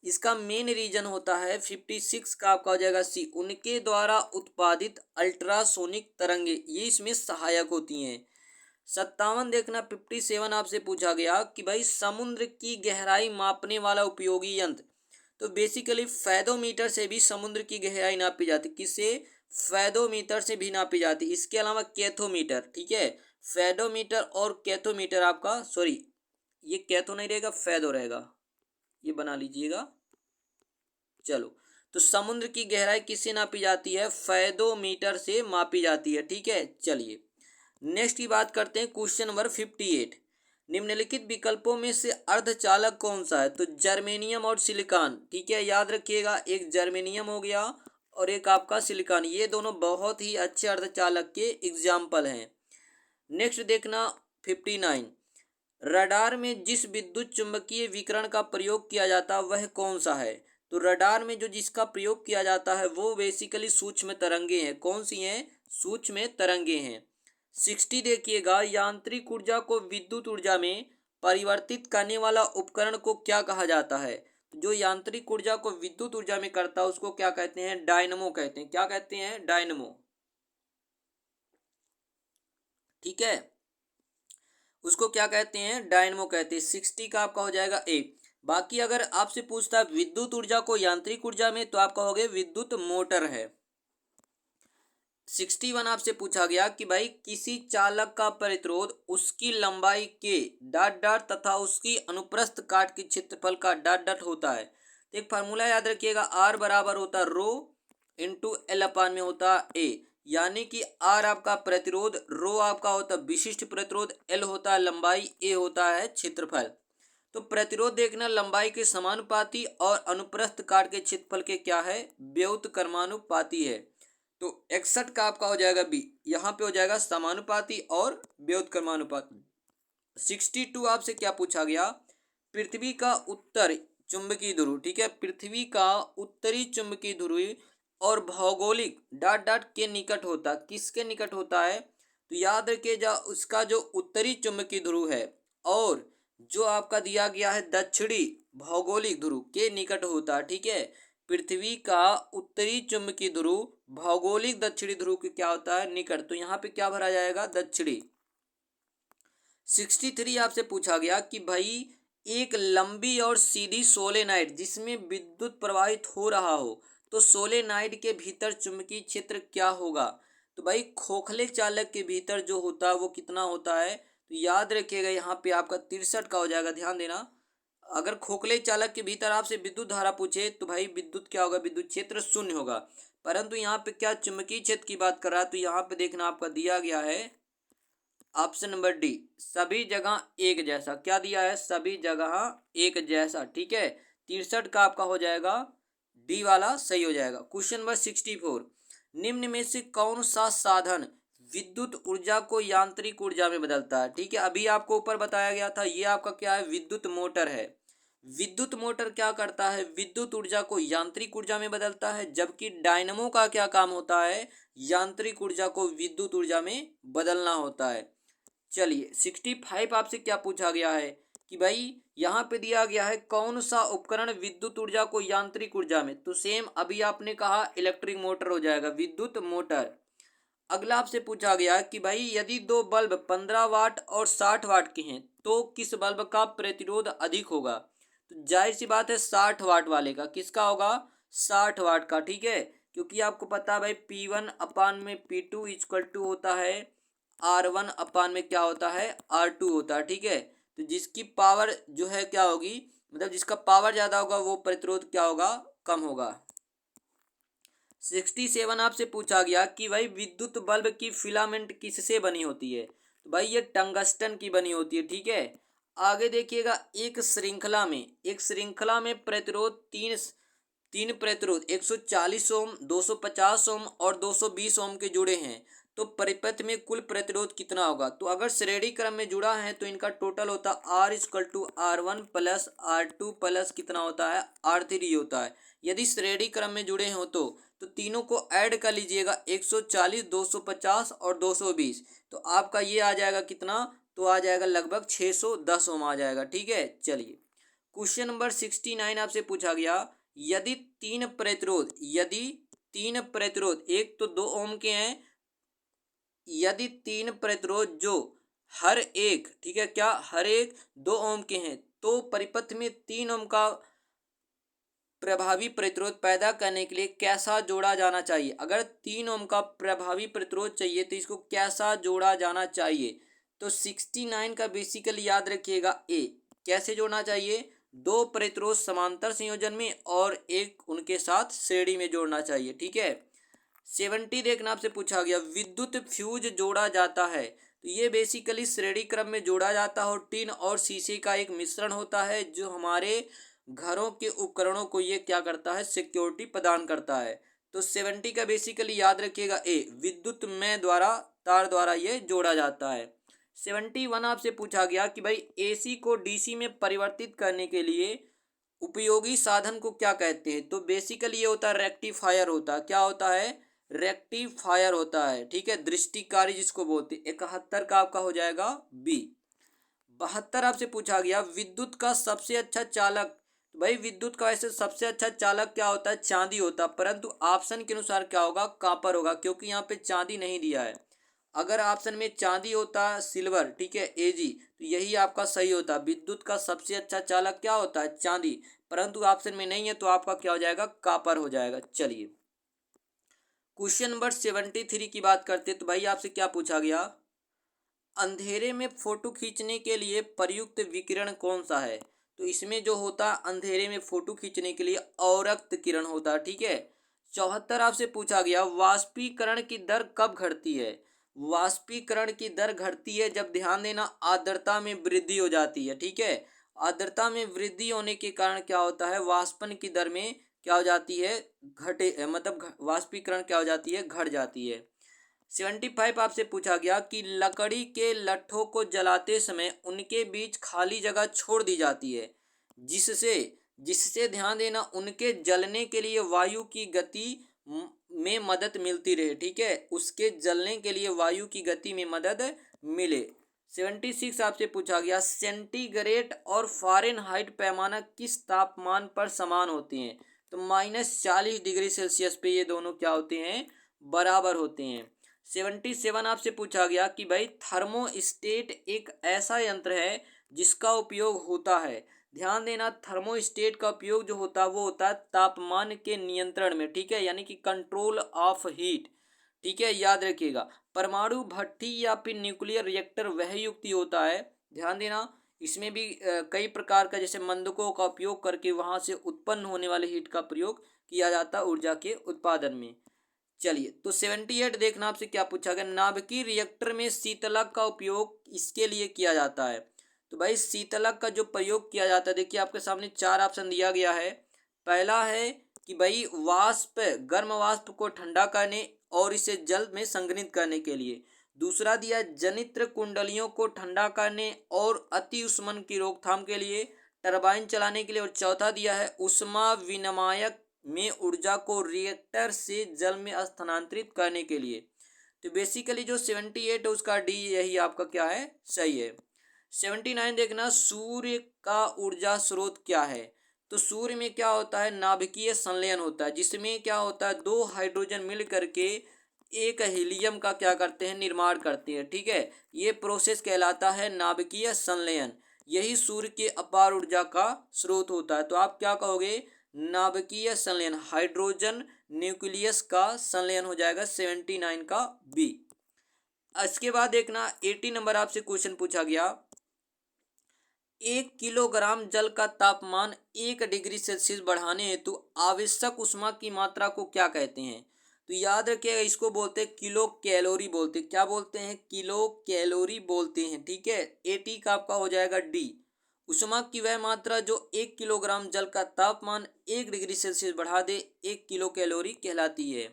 इसका मेन रीजन होता है 56 का आपका हो जाएगा सी, उनके द्वारा उत्पादित अल्ट्रासोनिक तरंगे, ये इसमें सहायक होती हैं। 57 देखना 57 आपसे पूछा गया कि भाई समुद्र की गहराई मापने वाला उपयोगी यंत्र। तो बेसिकली फैदोमीटर से भी समुद्र की गहराई नापी जाती। किससे? फैदोमीटर से भी नापी जाती। इसके अलावा कैथोमीटर। ठीक है, फैदोमीटर और कैथोमीटर आपका, सॉरी ये कैथो नहीं रहेगा, फैदो रहेगा, ये बना लीजिएगा। चलो, तो समुद्र की गहराई किससे नापी जाती है? फैदोमीटर से मापी जाती है। ठीक है, चलिए नेक्स्ट की बात करते हैं। क्वेश्चन नंबर 58, निम्नलिखित विकल्पों में से अर्धचालक कौन सा है? तो जर्मेनियम और सिलिकॉन। ठीक है, याद रखिएगा, एक जर्मेनियम हो गया और एक आपका सिलिकॉन, ये दोनों बहुत ही अच्छे अर्धचालक के एग्जाम्पल हैं। नेक्स्ट देखना 59, रडार में जिस विद्युत चुंबकीय विकिरण का प्रयोग किया जाता है वह कौन सा है? तो रडार में जो जिसका प्रयोग किया जाता है वो बेसिकली सूक्ष्म तरंगे हैं। कौन सी हैं? सूक्ष्म तरंगे हैं। 60 देखिएगा, यांत्रिक ऊर्जा को विद्युत ऊर्जा में परिवर्तित करने वाला उपकरण को क्या कहा जाता है? तो जो यांत्रिक ऊर्जा को विद्युत ऊर्जा में करता है उसको क्या कहते हैं? डायनमो कहते हैं। क्या कहते हैं? डायनमो। ठीक है, उसको क्या कहते हैं? डायनमो कहते हैं। 60 का आपका हो जाएगा ए। बाकी अगर आपसे पूछता है विद्युत ऊर्जा को यांत्रिक ऊर्जा में, तो आप कहोगे विद्युत मोटर है। 61 आपसे पूछा गया कि भाई किसी चालक का प्रतिरोध उसकी लंबाई के डॉट डॉट तथा उसकी अनुप्रस्थ काट के क्षेत्रफल का डॉट डॉट होता है। तो एक फार्मूला याद रखिएगा, आर बराबर होता है रो इंटू एल अपान में होता है ए। यानी कि आर आपका प्रतिरोध, रो आपका होता है विशिष्ट प्रतिरोध, एल होता है लंबाई, ए होता है क्षेत्रफल। तो प्रतिरोध देखना लंबाई के समानुपाती और अनुप्रस्थ काट के क्षेत्रफल के क्या है, व्युत्क्रमानुपाती है। तो 61 का आपका हो जाएगा बी, यहाँ पे हो जाएगा समानुपाती और व्युत्क्रमानुपाती। 62 आपसे क्या पूछा गया, पृथ्वी का उत्तर चुंबकीय ध्रुव, ठीक है, पृथ्वी का उत्तरी चुंबकीय ध्रुव और भौगोलिक डॉट डॉट के निकट होता, किसके निकट होता है, तो याद रखिए जा उसका जो उत्तरी चुंबकीय ध्रुव है और जो आपका दिया गया है दक्षिणी भौगोलिक ध्रुव के निकट होता है, ठीक है। पृथ्वी का उत्तरी चुंबकीय ध्रुव भौगोलिक दक्षिणी ध्रुव के क्या होता है, निकट, तो यहाँ पे क्या भरा जाएगा, दक्षिणी। 63 आपसे पूछा गया कि भाई एक लंबी और सीधी सोलेनाइड जिसमें विद्युत प्रवाहित हो रहा हो, तो सोलेनाइड के भीतर चुंबकीय क्षेत्र क्या होगा, तो भाई खोखले चालक के भीतर जो होता है वो कितना होता है, तो याद रखिएगा यहाँ पे आपका 63 का हो जाएगा, ध्यान देना। अगर खोखले चालक के भीतर आपसे विद्युत धारा पूछे तो भाई विद्युत क्या होगा, विद्युत क्षेत्र शून्य होगा, परंतु यहाँ पे क्या चुंबकीय क्षेत्र की बात कर रहा है, तो यहाँ पे देखना आपका दिया गया है ऑप्शन नंबर डी, सभी जगह एक जैसा, क्या दिया है, सभी जगह एक जैसा, ठीक है। 63 का आपका हो जाएगा डी वाला सही हो जाएगा। क्वेश्चन नंबर 64, निम्न में से कौन सा साधन विद्युत ऊर्जा को यांत्रिक ऊर्जा में बदलता है, ठीक है। अभी आपको ऊपर बताया गया था, ये आपका क्या है, विद्युत मोटर है। विद्युत मोटर क्या करता है, विद्युत ऊर्जा को यांत्रिक ऊर्जा में बदलता है, जबकि डायनमो का क्या काम होता है, यांत्रिक ऊर्जा को विद्युत ऊर्जा में बदलना होता है। चलिए 65 आपसे क्या पूछा गया है कि भाई यहाँ पे दिया गया है कौन सा उपकरण विद्युत ऊर्जा को यांत्रिक ऊर्जा में, तो सेम अभी आपने कहा इलेक्ट्रिक मोटर हो जाएगा, विद्युत मोटर। अगला आपसे पूछा गया कि भाई यदि दो बल्ब 15 वाट और 60 वाट के हैं तो किस बल्ब का प्रतिरोध अधिक होगा, तो जाहिर सी बात है 60 वाट वाले का, किसका होगा, 60 वाट का, ठीक है। क्योंकि आपको पता है भाई P1 अपान में P2 इक्वल टू होता है R1 अपान में क्या होता है, R2 होता है, ठीक है। तो जिसकी पावर जो है क्या होगी, मतलब जिसका पावर ज़्यादा होगा वो प्रतिरोध क्या होगा, कम होगा। 67 आपसे पूछा गया कि भाई विद्युत बल्ब की फिलामेंट किससे बनी होती है, तो भाई ये टंगस्टन की बनी होती है, ठीक है। आगे देखिएगा एक श्रृंखला में प्रतिरोध तीन प्रतिरोध 140 ओम, 250 ओम और 220 ओम के जुड़े हैं, तो परिपथ में कुल प्रतिरोध कितना होगा, तो अगर श्रेणी क्रम में जुड़ा है तो इनका टोटल होता है R equal to R1 plus R2 plus कितना होता है, R3 होता है। यदि श्रेणी क्रम में जुड़े हो तो तीनों को ऐड कर लीजिएगा 140, 250 और 220, तो आपका ये आ जाएगा कितना, तो आ जाएगा लगभग 610 ओम आ जाएगा, ठीक है। चलिए क्वेश्चन नंबर 69 आपसे पूछा गया, यदि तीन प्रतिरोध एक तो 2 ओम के हैं, यदि तीन प्रतिरोध जो हर एक, ठीक है, क्या हर एक 2 ओम के हैं, तो परिपथ में 3 ओम का प्रभावी प्रतिरोध पैदा करने के लिए कैसा जोड़ा जाना चाहिए। अगर 3 ओम का प्रभावी प्रतिरोध चाहिए तो इसको कैसा जोड़ा जाना चाहिए, तो 69 का बेसिकली याद रखिएगा ए, कैसे जोड़ना चाहिए, दो प्रतिरोध समांतर संयोजन में और एक उनके साथ श्रेणी में जोड़ना चाहिए, ठीक है। 70 देखना आपसे पूछा गया, विद्युत फ्यूज जोड़ा जाता है, तो ये बेसिकली श्रेणी क्रम में जोड़ा जाता है और टिन और शीशे का एक मिश्रण होता है जो हमारे घरों के उपकरणों को ये क्या करता है, सिक्योरिटी प्रदान करता है। तो 70 का बेसिकली याद रखिएगा ए, विद्युत में द्वारा तार द्वारा ये जोड़ा जाता है। 71 आपसे पूछा गया कि भाई AC को DC में परिवर्तित करने के लिए उपयोगी साधन को क्या कहते हैं, तो बेसिकली ये होता है रेक्टिफायर होता है, क्या होता है, रेक्टिफायर होता है, ठीक है, दृष्टिकारी जिसको बोलते हैं। 71 का आपका हो जाएगा बी। 72 आपसे पूछा गया, विद्युत का सबसे अच्छा चालक, तो भाई विद्युत का वैसे सबसे अच्छा चालक क्या होता है, चांदी होता है, परंतु ऑप्शन के अनुसार क्या होगा, कॉपर होगा, क्योंकि यहाँ पे चांदी नहीं दिया है। अगर ऑप्शन में चांदी होता है, सिल्वर, ठीक है, Ag, तो यही आपका सही होता है, विद्युत का सबसे अच्छा चालक क्या होता है, चांदी, परंतु ऑप्शन में नहीं है तो आपका क्या हो जाएगा, कॉपर हो जाएगा। चलिए क्वेश्चन नंबर 73 की बात करते तो भाई आपसे क्या पूछा गया, अंधेरे में फोटो खींचने के लिए प्रयुक्त विकिरण कौन सा है, तो इसमें जो होता है अंधेरे में फोटो खींचने के लिए अवरक्त किरण होता है, ठीक है। 74 आपसे पूछा गया, वाष्पीकरण की दर कब घटती है, वाष्पीकरण की दर घटती है जब, ध्यान देना, आर्द्रता में वृद्धि हो जाती है, ठीक है, आर्द्रता में वृद्धि होने के कारण क्या होता है, वाष्पन की दर में क्या हो जाती है, वाष्पीकरण क्या हो जाती है, घट जाती है। 75 आपसे पूछा गया कि लकड़ी के लट्ठों को जलाते समय उनके बीच खाली जगह छोड़ दी जाती है, जिससे जिससे ध्यान देना उनके जलने के लिए वायु की गति में मदद मिलती रहे, ठीक है, उसके जलने के लिए वायु की गति में मदद मिले। 76 आपसे पूछा गया सेंटीग्रेड और फ़ारेनहाइट पैमाना किस तापमान पर समान होते हैं, तो -40 डिग्री सेल्सियस पे ये दोनों क्या होते हैं, बराबर होते हैं। 77 आपसे पूछा गया कि भाई थर्मोस्टेट एक ऐसा यंत्र है जिसका उपयोग होता है, ध्यान देना थर्मोस्टेट का उपयोग जो होता है वो होता है तापमान के नियंत्रण में, ठीक है, यानी कि कंट्रोल ऑफ हीट, ठीक है, याद रखिएगा। परमाणु भट्ठी या फिर न्यूक्लियर रिएक्टर वह युक्ति होता है, ध्यान देना इसमें भी कई प्रकार का जैसे मंदकों का उपयोग करके वहां से उत्पन्न होने वाले हीट का प्रयोग किया जाता है ऊर्जा के उत्पादन में। चलिए तो 78 देखना आपसे क्या पूछा गया, नाभिकीय रिएक्टर में शीतलक का उपयोग इसके लिए किया जाता है, तो भाई शीतलक का जो प्रयोग किया जाता है, देखिए आपके सामने चार ऑप्शन दिया गया है। पहला है कि भाई वाष्प, गर्म वाष्प को ठंडा करने और इसे जल में संघनित करने के लिए। दूसरा दिया जनित्र कुंडलियों को ठंडा करने और अति उष्मन की रोकथाम के लिए, टरबाइन चलाने के लिए। और चौथा दिया है उष्मा विनिमायक में ऊर्जा को रिएक्टर से जल में स्थानांतरित करने के लिए। तो बेसिकली जो 78 है उसका डी यही आपका क्या है, सही है। 79 देखना सूर्य का ऊर्जा स्रोत क्या है, तो सूर्य में क्या होता है, नाभिकीय संलयन होता है, जिसमें क्या होता है दो हाइड्रोजन मिल करके एक हीलियम का क्या करते हैं, निर्माण करते हैं, ठीक है, ये प्रोसेस कहलाता है नाभिकीय संलयन, यही सूर्य के अपार ऊर्जा का स्रोत होता है। तो आप क्या कहोगे, नाभिकीय संलयन, हाइड्रोजन न्यूक्लियस का संलयन हो जाएगा 79 का बी। इसके बाद देखना 80 नंबर आपसे क्वेश्चन पूछा गया, 1 किलोग्राम जल का तापमान 1 डिग्री सेल्सियस बढ़ाने हेतु आवश्यक ऊष्मा की मात्रा को क्या कहते हैं, तो याद रखिएगा इसको बोलते हैं किलो कैलोरी बोलते हैं, क्या बोलते हैं, किलो कैलोरी बोलते हैं, ठीक है। 80 का आपका हो जाएगा डी, ऊष्मा की वह मात्रा जो 1 किलोग्राम जल का तापमान 1 डिग्री सेल्सियस बढ़ा दे 1 किलो कैलोरी कहलाती है।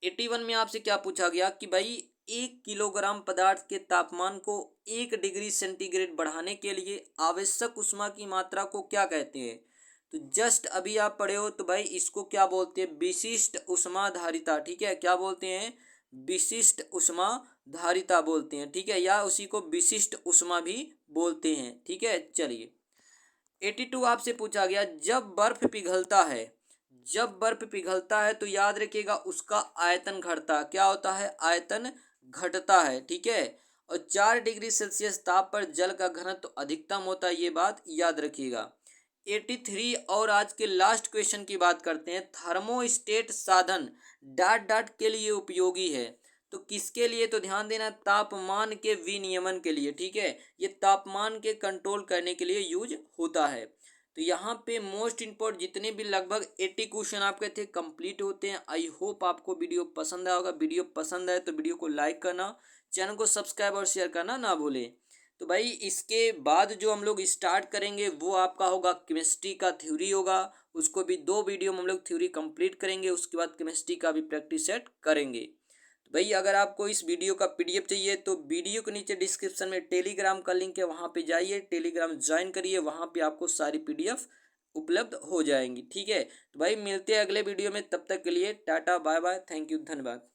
81 में आपसे क्या पूछा गया कि भाई 1 किलोग्राम पदार्थ के तापमान को 1 डिग्री सेंटीग्रेड बढ़ाने के लिए आवश्यक ऊष्मा की मात्रा को क्या कहते हैं, तो जस्ट अभी आप पढ़े हो, तो भाई इसको क्या बोलते हैं, विशिष्ट ऊष्मा धारिता, ठीक है, क्या बोलते हैं, विशिष्ट ऊष्मा धारिता बोलते हैं, ठीक है, या उसी को विशिष्ट ऊष्मा भी बोलते हैं, ठीक है। चलिए 82 आपसे पूछा गया, जब बर्फ पिघलता है तो याद रखिएगा उसका आयतन घटता है, क्या होता है, आयतन घटता है, ठीक है, और 4 डिग्री सेल्सियस ताप पर जल का घनत्व तो अधिकतम होता है, ये बात याद रखिएगा। 83 और आज के लास्ट क्वेश्चन की बात करते हैं, थर्मोस्टेट साधन डॉट डॉट के लिए उपयोगी है, तो किसके लिए, तो ध्यान देना तापमान के विनियमन के लिए, ठीक है, ये तापमान के कंट्रोल करने के लिए यूज होता है। तो यहाँ पे मोस्ट इम्पोर्टेंट जितने भी लगभग 80 क्वेश्चन आपके थे कंप्लीट होते हैं। आई होप आपको वीडियो पसंद आया होगा, वीडियो पसंद आए तो वीडियो को लाइक करना, चैनल को सब्सक्राइब और शेयर करना ना भूलें। तो भाई इसके बाद जो हम लोग स्टार्ट करेंगे वो आपका होगा केमिस्ट्री का थ्योरी होगा, उसको भी 2 वीडियो में हम लोग थ्योरी कंप्लीट करेंगे, उसके बाद केमिस्ट्री का भी प्रैक्टिस सेट करेंगे। भाई अगर आपको इस वीडियो का पीडीएफ चाहिए तो वीडियो के नीचे डिस्क्रिप्शन में टेलीग्राम का लिंक है, वहाँ पे जाइए, टेलीग्राम ज्वाइन करिए, वहाँ पे आपको सारी पीडीएफ उपलब्ध हो जाएंगी, ठीक है। तो भाई मिलते हैं अगले वीडियो में, तब तक के लिए ta-ta bye bye, thank you, धन्यवाद।